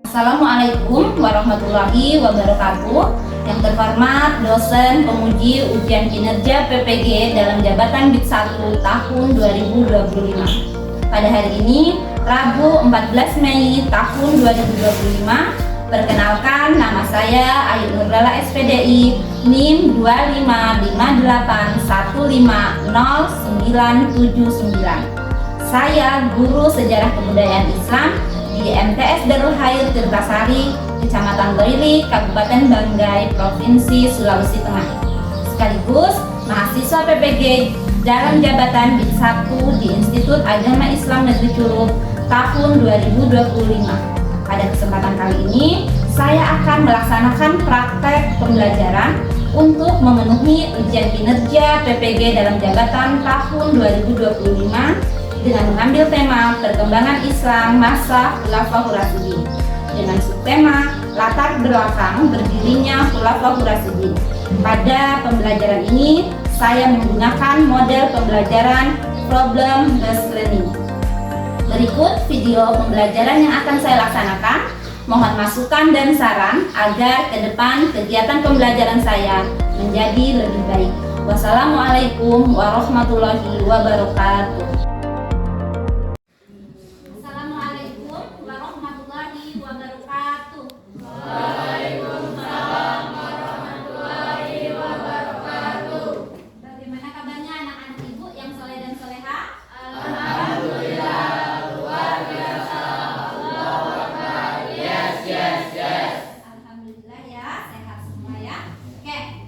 Assalamualaikum warahmatullahi wabarakatuh. Yang terhormat dosen pemuji ujian kinerja PPG dalam jabatan BIT 1 tahun 2025. Pada hari ini, Rabu 14 Mei tahun 2025, perkenalkan, nama saya Ayu Nurlala SPDI, NIM 25851500979. Saya guru sejarah kebudayaan Islam di MTS Darul Khair Tirtasari, Kecamatan Boili, Kabupaten Banggai, Provinsi Sulawesi Tengah. Sekaligus mahasiswa PPG dalam jabatan BIT 1 di Institut Agama Islam Negeri Curug tahun 2025. Pada kesempatan kali ini, saya akan melaksanakan praktek pembelajaran untuk memenuhi ujian kinerja PPG dalam jabatan tahun 2025 dengan mengambil tema perkembangan Islam masa Khulafaur Rasyidin dengan subtema latar belakang berdirinya Khulafaur Rasyidin. Pada pembelajaran ini, saya menggunakan model pembelajaran problem based learning. Berikut video pembelajaran yang akan saya laksanakan. Mohon masukan dan saran agar ke depan kegiatan pembelajaran saya menjadi lebih baik. Wassalamualaikum warahmatullahi wabarakatuh. Assalamualaikum warahmatullahi wabarakatuh. Waalaikumsalam warahmatullahi wabarakatuh. Bagaimana kabarnya anak-anak ibu yang soleh dan soleha? Alhamdulillah, luar biasa. Allahu Akbar. Yes. Alhamdulillah ya, sehat semua ya. Oke,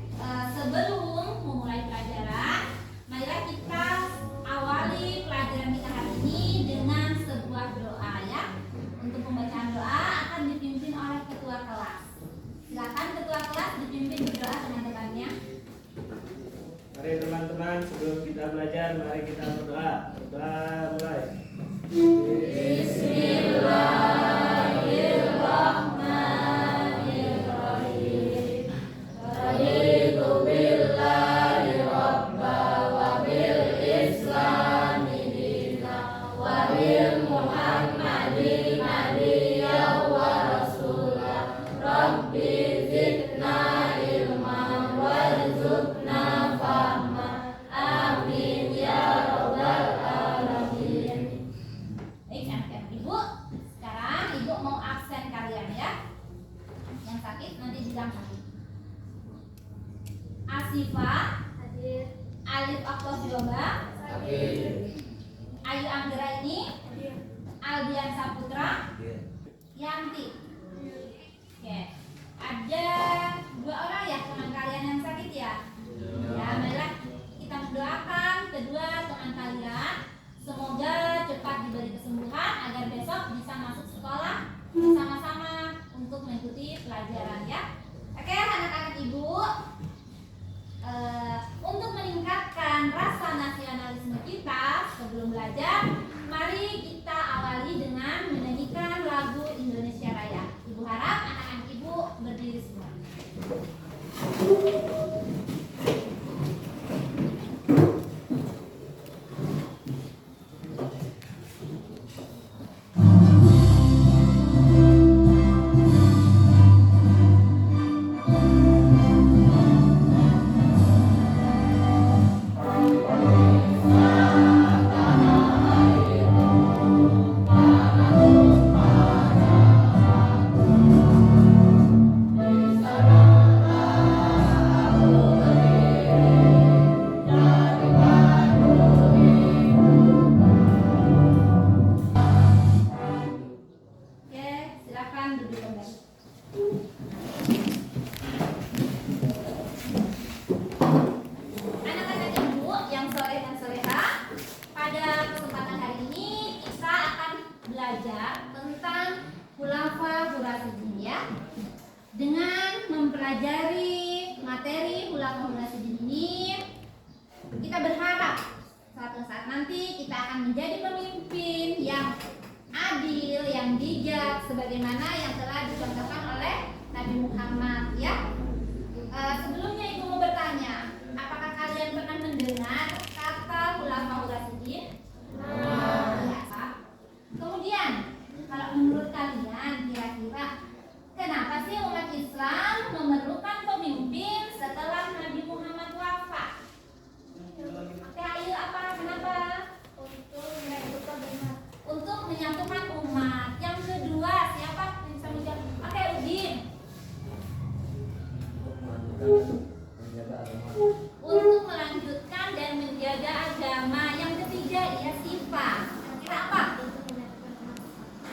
sebelum memulai pelajaran, marilah kita awali pelajaran kita hari ini dengan sebuah doa ya. Untuk pembacaan doa akan dipimpin oleh ketua kelas. Silakan ketua kelas dipimpin berdoa teman-temannya. Mari teman-teman, sebelum kita belajar, mari kita berdoa. Berdoa mulai. Bismillahirrahmanirrahim. Raditu billahi rabba wa bil islami dina wa bil muhammadi nabiyya wa rasulah. Rabbi zidna ilma warzuqna fahma. Amin ya rabbal alamin. Baik anak-anak ibu, sekarang ibu mau absen kalian ya. Yang sakit nanti bilang sakit. Asifa hadir. Alif Aktofioba hadir. Ayu Anggraini hadir. Aldian Saputra Yanti. Oke, ada 2 orang ya teman kalian yang sakit ya. Ya, marilah kita mendoakan kedua teman kalian. Semoga cepat diberi kesembuhan agar besok bisa masuk sekolah bersama-sama untuk mengikuti pelajaran ya. Oke anak-anak ibu, untuk meningkatkan rasa nasionalisme kita sebelum belajar, mari kita awali dengan menyanyikan lagu Indonesia Raya. Ibu harap anak-anak ibu berdiri semua. Oke, silakan duduk kembali. Anak-anak ibu yang soleh dan soleha, pada kesempatan hari ini kita akan belajar tentang Khulafaur Rasyidin ya. Dengan mempelajari materi Khulafaur Rasyidin ini, kita berharap suatu saat nanti kita akan menjadi pemimpin yang adil, yang bijak, sebagaimana yang telah dicontohkan oleh Nabi Muhammad ya. Sebelumnya ibu mau bertanya, apakah kalian pernah mendengar kata Khulafaur Rasyidin? Ya, Pak. Kemudian, kalau menurut kalian kira-kira menyatukan umat. Yang kedua, siapa yang bisa menjawab? Oke, Udin. Untuk melanjutkan dan menjaga agama. Yang ketiga, ya Siva. Kira apa?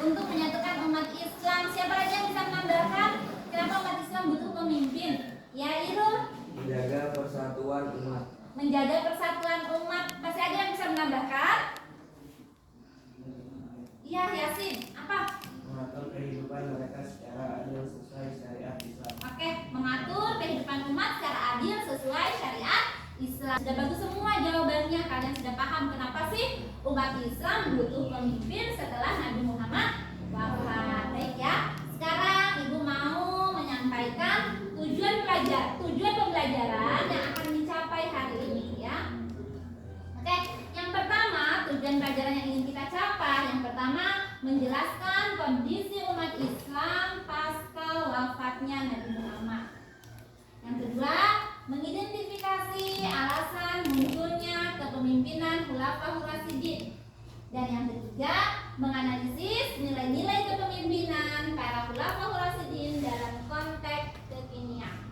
Untuk menyatukan umat Islam. Siapa lagi yang bisa menambahkan? Kenapa umat Islam butuh pemimpin? Ya Irul. Menjaga persatuan umat. Menjaga persatuan umat. Masih ada yang bisa menambahkan? Iya, Yasin. Apa? Mengatur kehidupan mereka secara adil sesuai syariat Islam. Oke, mengatur kehidupan umat secara adil sesuai syariat Islam. Sudah bagus semua jawabannya. Kalian sudah paham kenapa sih umat Islam butuh pemimpin setelah Nabi Muhammad wafat. Baik ya. Sekarang Ibu mau menyampaikan tujuan pembelajaran yang akan dicapai hari ini ya. Oke, yang pertama tujuan pelajaran yang ingin kita capai. Yang pertama menjelaskan kondisi umat Islam pasca wafatnya Nabi Muhammad. Yang kedua, mengidentifikasi alasan munculnya kepemimpinan Khulafaur Rasyidin. Dan yang ketiga, menganalisis nilai-nilai kepemimpinan para Khulafaur Rasyidin dalam konteks kekinian.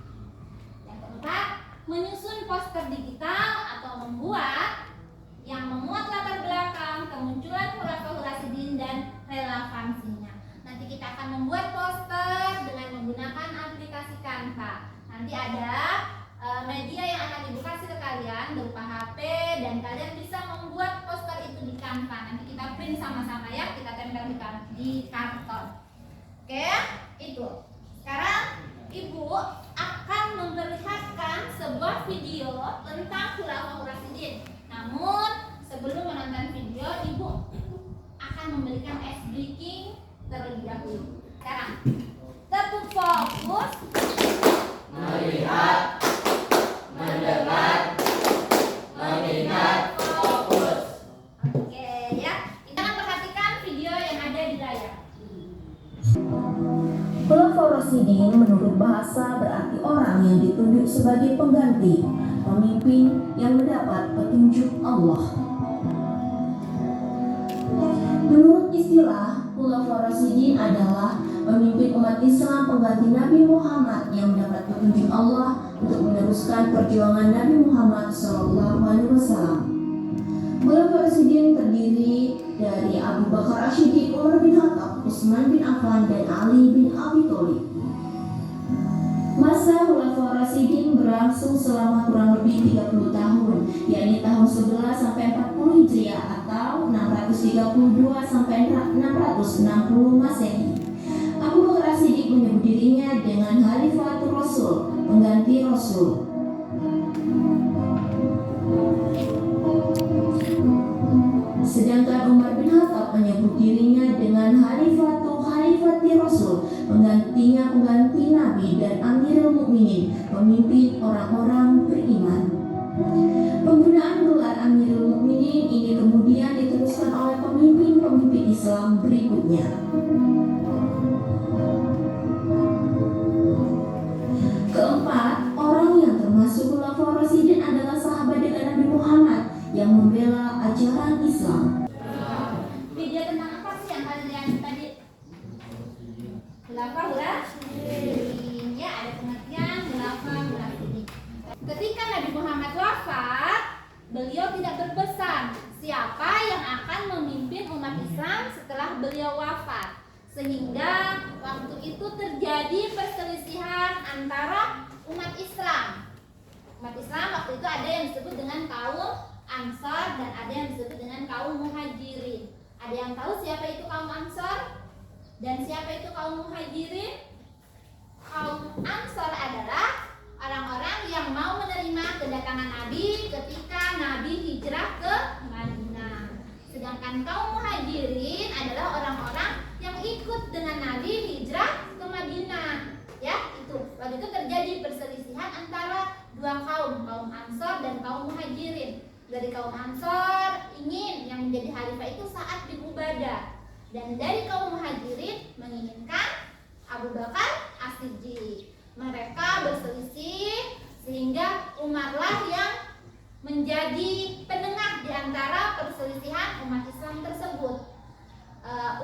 Yang keempat, menyusun poster digital atau membuat yang memuat latar belakang kemunculan Khulafaur Rasyidin dan relevansinya. Nanti kita akan membuat poster dengan menggunakan aplikasi Canva. Nanti ada media yang akan Ibu kasih ke kalian berupa HP dan kalian bisa membuat poster itu di Canva. Nanti kita print sama-sama ya, kita tempel di karton. Oke, itu. Sekarang Ibu akan memperlihatkan sebuah video tentang Khulafaur Rasyidin. Namun sebelum menonton video, Ibu akan memberikan ice breaking terlebih dahulu. Sekarang tepuk fokus, Melihat, mendengar, mengingat, fokus. Oke ya, kita akan perhatikan video yang ada di layar. Khulafaur Rasyidin menurut bahasa berarti orang yang ditunjuk sebagai pengganti, pemimpin yang mendapat petunjuk Allah. Menurut istilah, Khulafaur Rasyidin adalah pemimpin umat Islam pengganti Nabi Muhammad yang mendapat petunjuk Allah untuk meneruskan perjuangan Nabi Muhammad SAW. Khulafaur Rasyidin terdiri dari Abu Bakar As-Siddiq, Umar bin Khattab, Utsman bin Affan, dan Ali bin Abi Thalib. Masa Khulafaur Rasyidin berlangsung selama kurang lebih 30 tahun, yakni tahun 11 sampai 40 Hijriah atau 632 sampai 660 Masehi. Abu Bakar As-Siddiq menyebut dirinya dengan Khalifatul Rasul, pengganti Rasul. Sedangkan Umar bin Khattab menyebut dirinya dengan Khalifati Rasul, pengganti Nabi dan Amirul Mukminin, pemimpin orang-orang beriman. Penggunaan gelar Amirul Mukminin ini kemudian diteruskan oleh pemimpin-pemimpin Islam berikutnya. Keempat, orang yang termasuk Khulafaur Rasyidin adalah sahabat dekat Nabi Muhammad yang membela ajaran Islam. Video tentang apa sih yang kalian lihat tadi? Khulafaur Rasyidin. Ya, ada pengertian Khulafaur Rasyidin. Ketika Nabi Muhammad wafat, beliau tidak berpesan siapa yang akan memimpin umat Islam setelah beliau wafat. Sehingga waktu itu terjadi perselisihan antara umat Islam. Umat Islam waktu itu ada yang disebut dengan kaum Ansar dan ada yang disebut dengan kaum Muhajirin. Ada yang tahu siapa itu kaum Ansar dan siapa itu kaum Muhajirin? Kaum Ansar adalah orang-orang yang mau menerima kedatangan Nabi ketika Nabi hijrah ke Madinah. Sedangkan kaum Muhajirin adalah orang-orang yang ikut dengan Nabi hijrah ke Madinah. Ya, itu. Waktu itu terjadi perselisihan antara dua kaum, kaum Ansar dan kaum Muhajirin. Dari kaum Ansar ingin yang menjadi khalifah itu Sa'ad bin Ubadah, dan dari kaum Muhajirin menginginkan Abu Bakar As-Siddiq. Mereka berselisih sehingga Umarlah yang menjadi penengah di antara perselisihan umat Islam tersebut.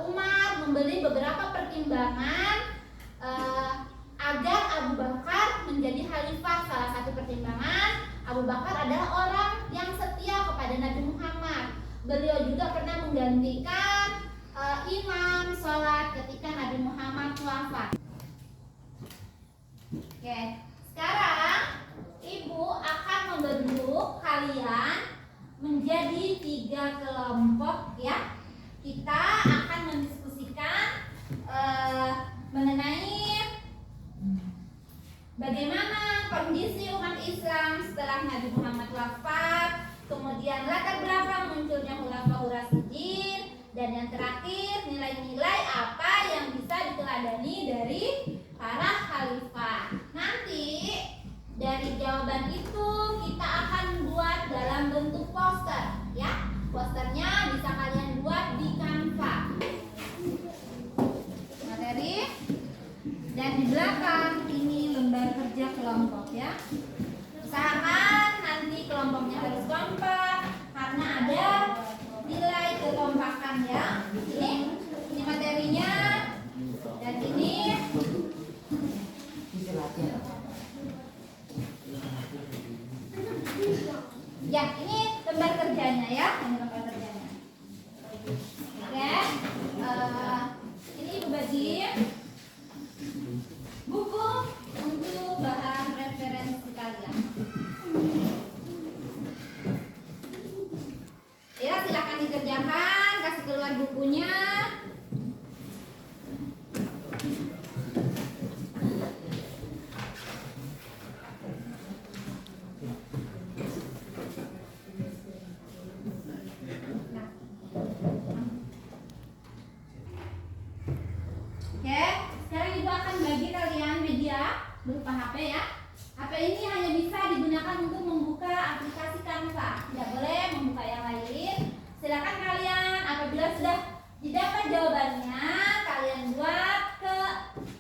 Umar membeli beberapa pertimbangan agar Abu Bakar menjadi khalifah. Salah satu pertimbangan, Abu Bakar adalah orang yang setia kepada Nabi Muhammad. Beliau juga pernah menggantikan imam sholat ketika Nabi Muhammad wafat. Oke, sekarang Ibu akan membentuk kalian menjadi 3 kelompok ya. Kita akan mendiskusikan mengenai bagaimana kondisi umat Islam setelah Nabi Muhammad wafat, kemudian latar belakang munculnya Khulafaur Rasyidin, dan yang terakhir nilai-nilai apa yang bisa diteladani dari para khalifah. Nanti dari jawaban itu kita akan buat dalam bentuk poster ya. Posternya bisa kalian buat di Canva. Materi. Dan di belakang ini lembar kerja kelompok ya. Usahakan nanti kelompoknya harus kompak karena ada nilai kekompakan ya. Ini materinya dan ini ya, ini lembar kerjanya ya. Ini lembar kerjanya. Oke. Ini Ibu bagi buku untuk bahan referensi kalian. Ya, silakan dikerjakan, kasih keluar bukunya. Oke, sekarang Ibu akan bagi kalian media berupa HP ya. HP ini hanya bisa digunakan untuk membuka aplikasi Canva, tidak boleh membuka yang lain. Silakan kalian apabila sudah didapat jawabannya, kalian buat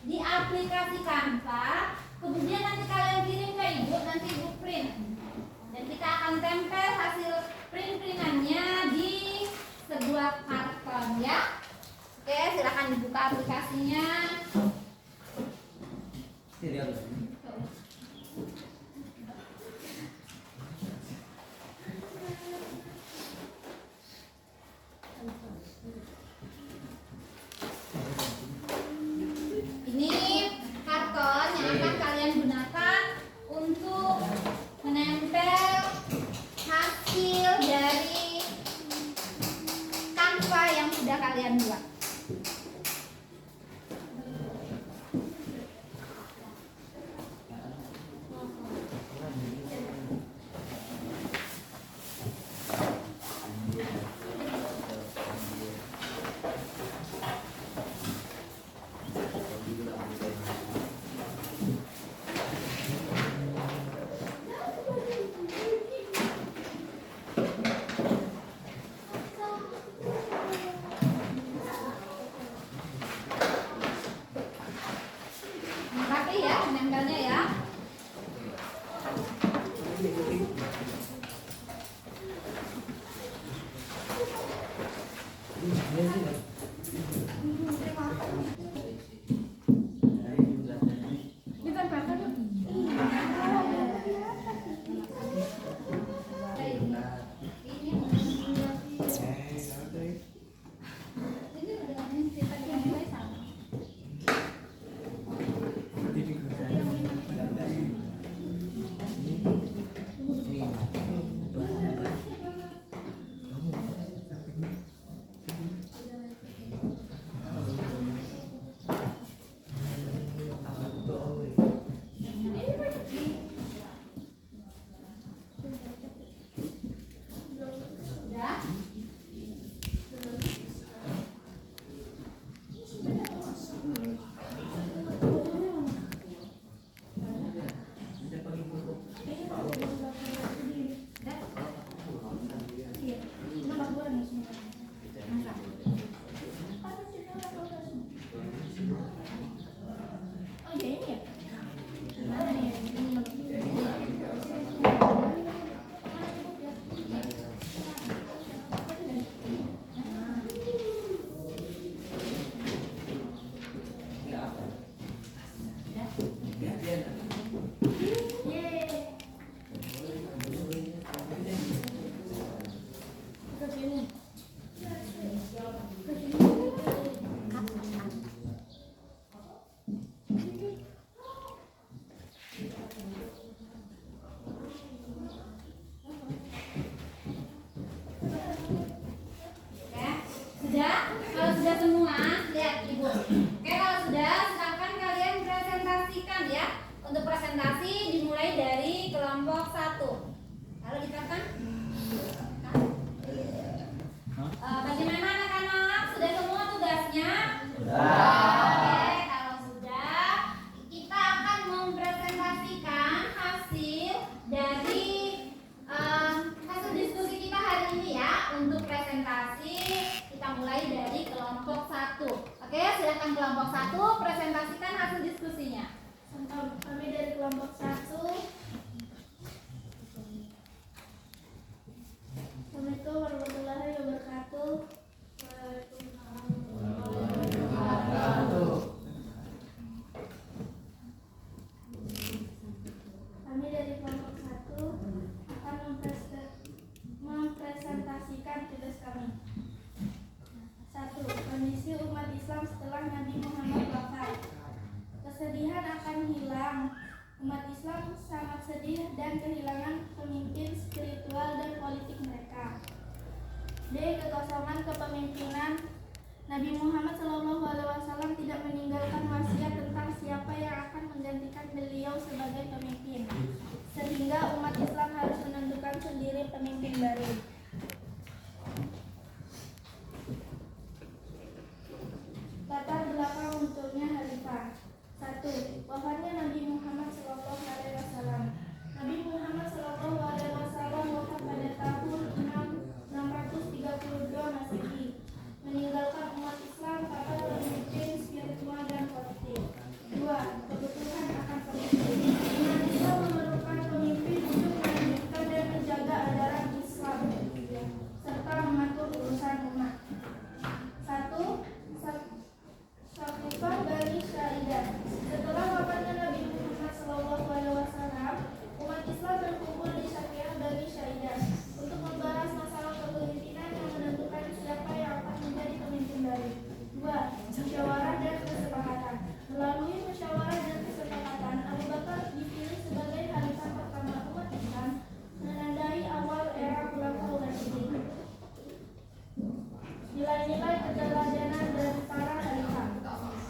di aplikasi Canva, kemudian nanti kalian kirim ke Ibu, nanti Ibu print. Dan kita akan tempel hasil print-printannya di sebuah karton ya. Oke, silakan dibuka aplikasinya. Ini karton yang akan kalian gunakan untuk menempel hasil dari Canva yang sudah kalian buat. Rapi ya, menempelnya ya. Kalau diterapkan? Bagaimana anak-anak? Sudah semua tugasnya? Oke, kalau sudah, kita akan mempresentasikan hasil dari hasil diskusi kita hari ini ya. Untuk presentasi, kita mulai dari kelompok 1. Oke, silakan kelompok 1 presentasikan hasil diskusinya. Kami dari kelompok 1. Assalamualaikum warahmatullahi wabarakatuh. Kami dari kelompok 1 akan mempresentasikan tugas kami. 1. Kondisi umat Islam setelah Nabi Muhammad wafat. Kesedihan akan hilang. Umat Islam sangat sedih dan kehilangan pemimpin spiritual dan politik mereka. D. Kekosongan kepemimpinan. Nabi Muhammad SAW tidak meninggalkan wasiat tentang siapa yang akan menggantikan beliau sebagai pemimpin, sehingga umat Islam harus menentukan sendiri pemimpin baru. Latar belakang munculnya khalifah. 1. Wafatnya Nabi Muhammad SAW. Nabi Muhammad SAW wafat pada tahun 632 Masehi, meninggalkan umat Islam tanpa pemimpin spiritual dan politik. 2. Kebutuhan akan pemimpin. Umat Islam memerlukan pemimpin untuk melanjutkan dan menjaga ajaran Islam serta mengatur urusan umat. 1. Khalifah Bani Saidah. Setelah wafatnya Nabi Muhammad SAW, umat Islam berkumpul di Syariah Bani Saidah untuk membahas masalah kepemimpinan yang menentukan siapa yang akan menjadi pemimpin baru. 2. Musyawarah dan kesepakatan. Melalui musyawarah dan kesepakatan, Abu Bakar dipilih sebagai khalifah pertama umat Islam, menandai awal era Khulafaur Rasyidin. Nilai-nilai keteladanan dari para khalifah.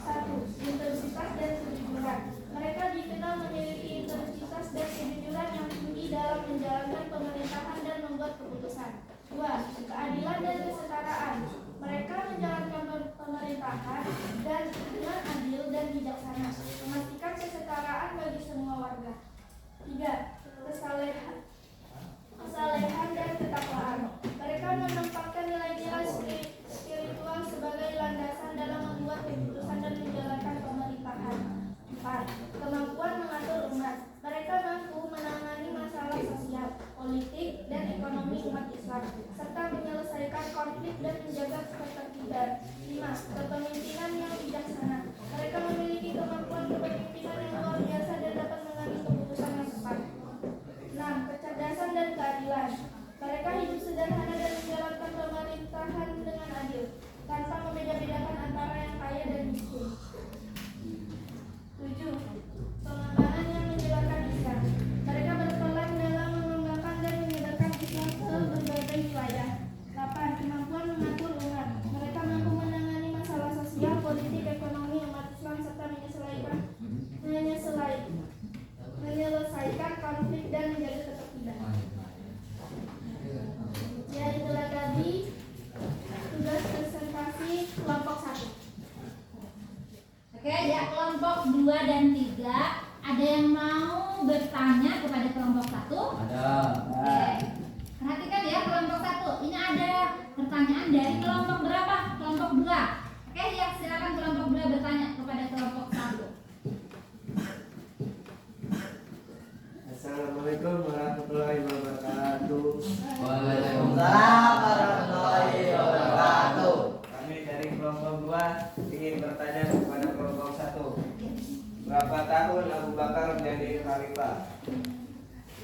1. Integritas dan kejujuran. Mereka dikenal memiliki integritas dan kejujuran yang tinggi dalam menjalankan pemerintahan dan membuat keputusan. 2. Keadilan dan kesetaraan. Mereka menjalankan pemerintahan dan dengan adil dan bijaksana, memastikan kesetaraan bagi semua warga. 3. Kesalehan dan ketakwaan. Mereka menempatkan nilai-nilai spiritual sebagai landasan dalam membuat keputusan dan menjalankan pemerintahan. 4. Kemampuan mengatur umat. Mereka mampu menangani masalah sosial, politik, dan ekonomi umat Islam, serta menyelesaikan konflik dan menjaga ketertiban. 5. Kepemimpinan yang bijaksana. Mereka memiliki kemampuan kepemimpinan yang luar biasa dan dapat mengambil keputusan yang tepat. 6. Kecerdasan dan keadilan. Mereka hidup sederhana dan menjalankan pemerintahan dengan adil, tanpa membeda-bedakan antara yang kaya dan miskin. 7. Pengembangan yang menyebarkan Islam. Mereka berperan dalam mengembangkan dan menyebarkan Islam ke berbagai wilayah. 8. Kemampuan mengatur umat. Mereka mampu menangani masalah sosial, politik, ekonomi umat Islam serta menyelesaikan konflik dan menjaga ketertiban. Ya, itulah tadi tugas presentasi kelompok 1. Oke, ya kelompok 2 dan 3. Ada yang mau bertanya kepada kelompok 1? Ada. Oke. Perhatikan ya kelompok 1. Ini ada pertanyaan dari kelompok berapa? Kelompok 2. Oke, ya silakan kelompok 2 bertanya kepada kelompok 1. Assalamualaikum warahmatullahi wabarakatuh. Waalaikumsalam warahmatullahi wabarakatuh. Kami dari kelompok 2 ingin bertanya kepada kelompok 1. Berapa tahun Abu Bakar menjadi khalifah?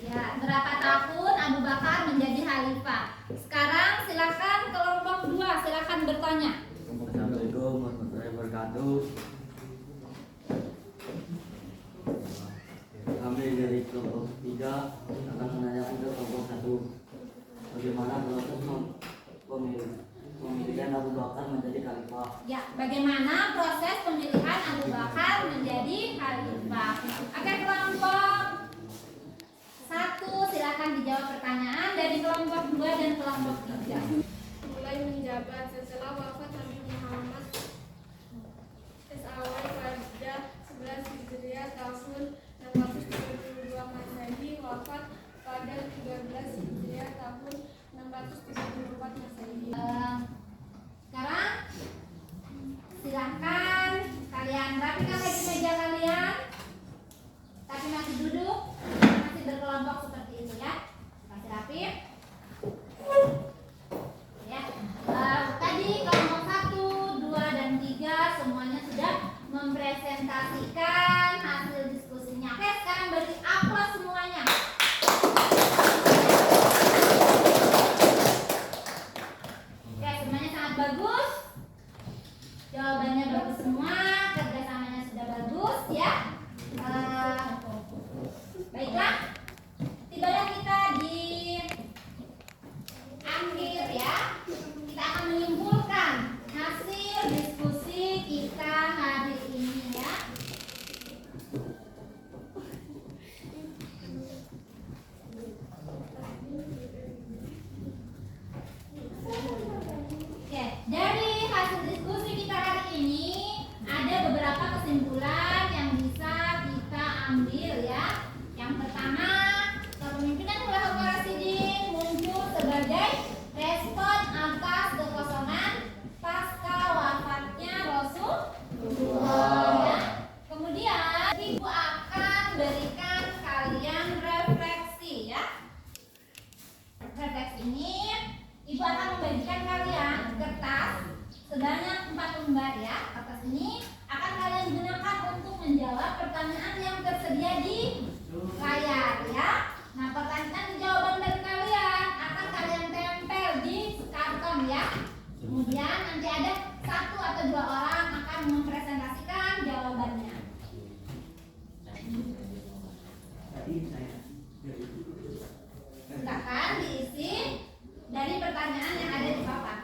Ya, berapa tahun Abu Bakar menjadi khalifah? Sekarang silakan kelompok 2 silakan bertanya. Assalamualaikum warahmatullahi wabarakatuh. Kami dari kelompok 3 akan menanyakan ke kelompok 1 bagaimana proses pemilihan Abu Bakar menjadi khalifah. Ya, bagaimana proses pemilihan Abu Bakar menjadi khalifah? Oke, kelompok 1 silakan silakan dijawab pertanyaan dari kelompok 2 dan kelompok 3. Mulai menjabat setelah wafat Nabi Muhammad SAW pada 11 Hijriah tahun 632 Masehi, wafat pada 13 Hijriah tahun 634 Masehi. Sekarang silakan kalian rapikan lagi meja kalian, tapi masih duduk, masih berkelompok seperti itu ya, masih rapi. Ya, tadi kelompok 1, 2, dan 3 semuanya sudah mempresentasikan hasil diskusinya. Oke, sekarang beri aplaus semuanya. Oke, semuanya sangat bagus. Jawabannya bagus semua, kerjasamanya sudah bagus ya. Baiklah, tibalah kita di akhir ya. Kita akan menyimpulkan hasil diskusi kita hari ini ya. Oke, dari hasil diskusi kita hari ini ada beberapa kesimpulan yang bisa kita ambil ya. Yang pertama, kepemimpinan Khulafaur Rasyidin muncul sebagai respon atas kekosongan pasca wafatnya Rasulullah. Ya. Kemudian Ibu akan berikan kalian refleksi ya. Refleksi ini Ibu akan membagikan kalian kertas sebanyak 4 lembar ya. Kertas ini akan kalian gunakan untuk menjawab pertanyaan yang tersedia di layar ya. Nah, pertanyaan jawaban dari kalian akan kalian tempel di karton ya. Kemudian nanti ada 1 atau 2 orang akan mempresentasikan jawabannya. Silakan diisi dari pertanyaan yang ada di papan.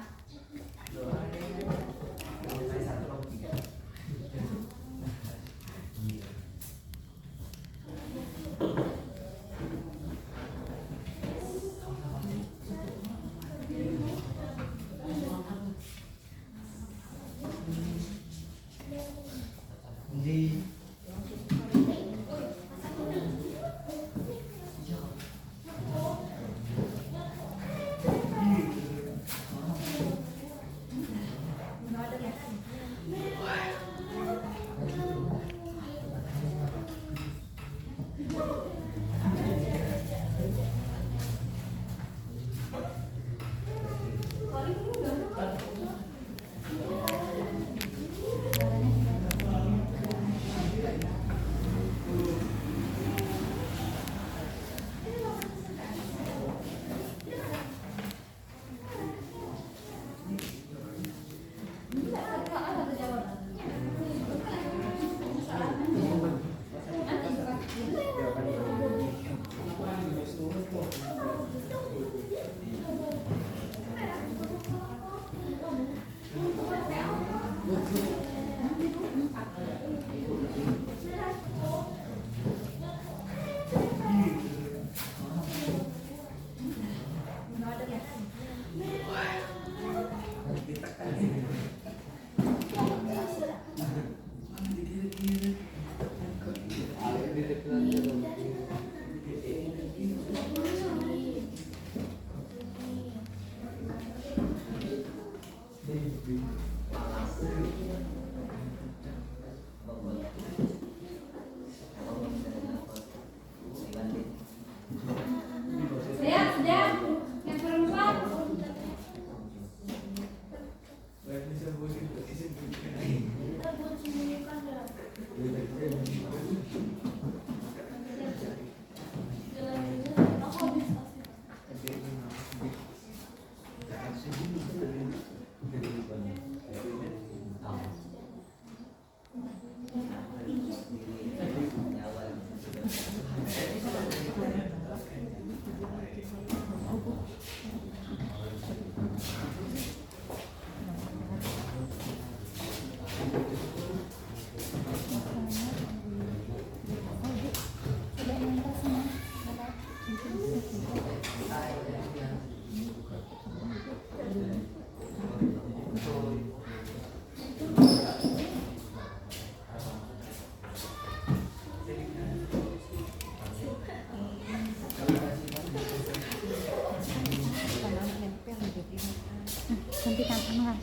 kan kan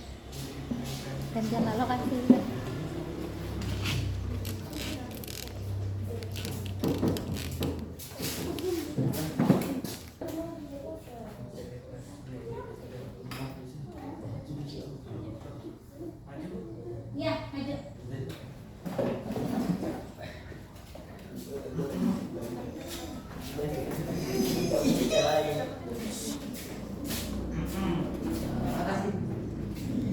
gantian lokasi. Iya, maju.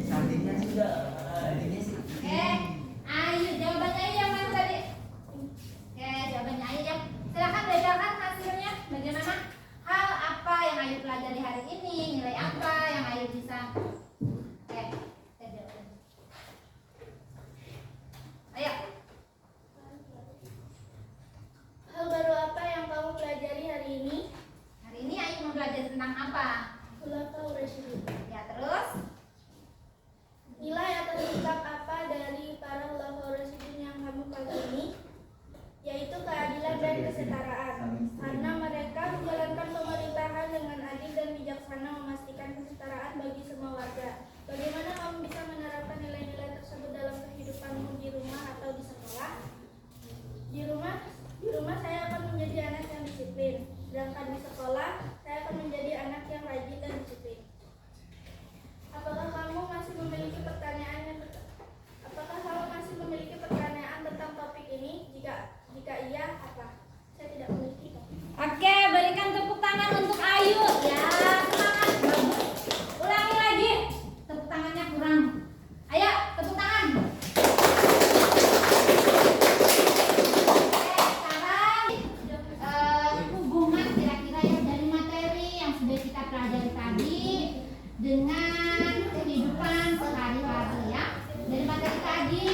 Cantiknya sudah, ini sih. Ayo jawabannya yang mana tadi? Jawabannya Ayu ya. Silakan bedakan hasilnya. Bagaimana? Hal apa yang Ayu pelajari hari ini? Nilai apa yang Ayu bisa? Ayo. Hal baru apa yang kamu pelajari hari ini? Hari ini Ayu mempelajari tentang apa? Khulafaur Rasyidin. Ya terus? Nilai atau sikap apa dari para Khulafaur Rasyidin yang kamu kagumi? Yaitu keadilan dan kesetaraan. Karena mereka menjalankan pemerintahan dengan adil dan bijaksana, memastikan kesetaraan bagi semua warga. Bagaimana kamu bisa menerapkan nilai-nilai tersebut dalam kehidupanmu di rumah atau di sekolah? Di rumah saya akan menjadi anak yang disiplin. Sedangkan di sekolah, saya akan menjadi anak yang rajin dan disiplin. Apakah kamu masih memiliki pertanyaan tentang topik ini? Jika iya, apa? Saya tidak memiliki topik. Oke, berikan tepuk tangan untuk Ayu. Ya, semangat. Bagus. Ulangi lagi. Tepuk tangannya kurang. Ayo, tepuk tangan. Oke, sekarang hubungan kira-kira ya dari materi yang sudah kita pelajari tadi dengan kehidupan sehari-hari ya. Dari materi tadi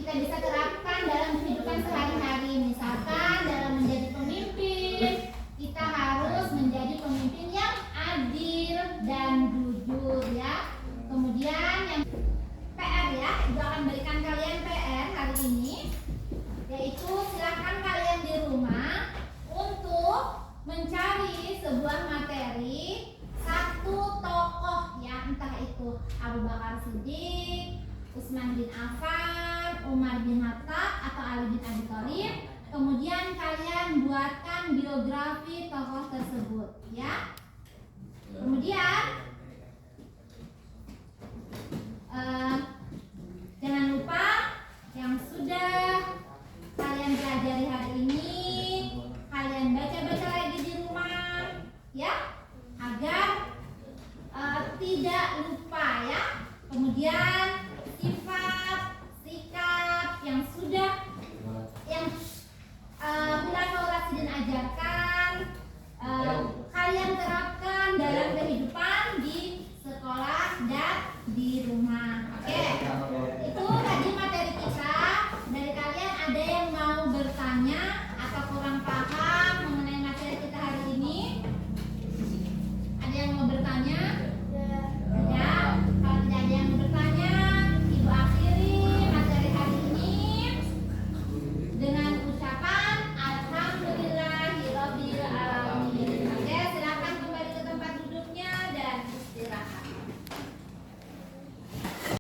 kita bisa terapkan dalam kehidupan sehari-hari. Misalkan dalam menjadi pemimpin, kita harus menjadi pemimpin yang adil dan jujur ya. Kemudian yang PR ya, Ibu akan berikan kalian PR hari ini, yaitu silakan kalian di rumah untuk mencari sebuah materi satu tokoh ya, entah itu Abu Bakar Siddiq, Utsman bin Affan, Umar bin Khattab atau Ali bin Abi Thalib. Kemudian kalian buatkan biografi tokoh tersebut ya. Kemudian jangan lupa yang sudah kalian pelajari hari ini kalian baca-baca lagi di rumah ya, agar tidak lupa ya. Kemudian sifat, sikap yang sudah Khulafaur Rasyidin ajarkan, kalian terapkan dalam kehidupan di sekolah dan di rumah. Oke.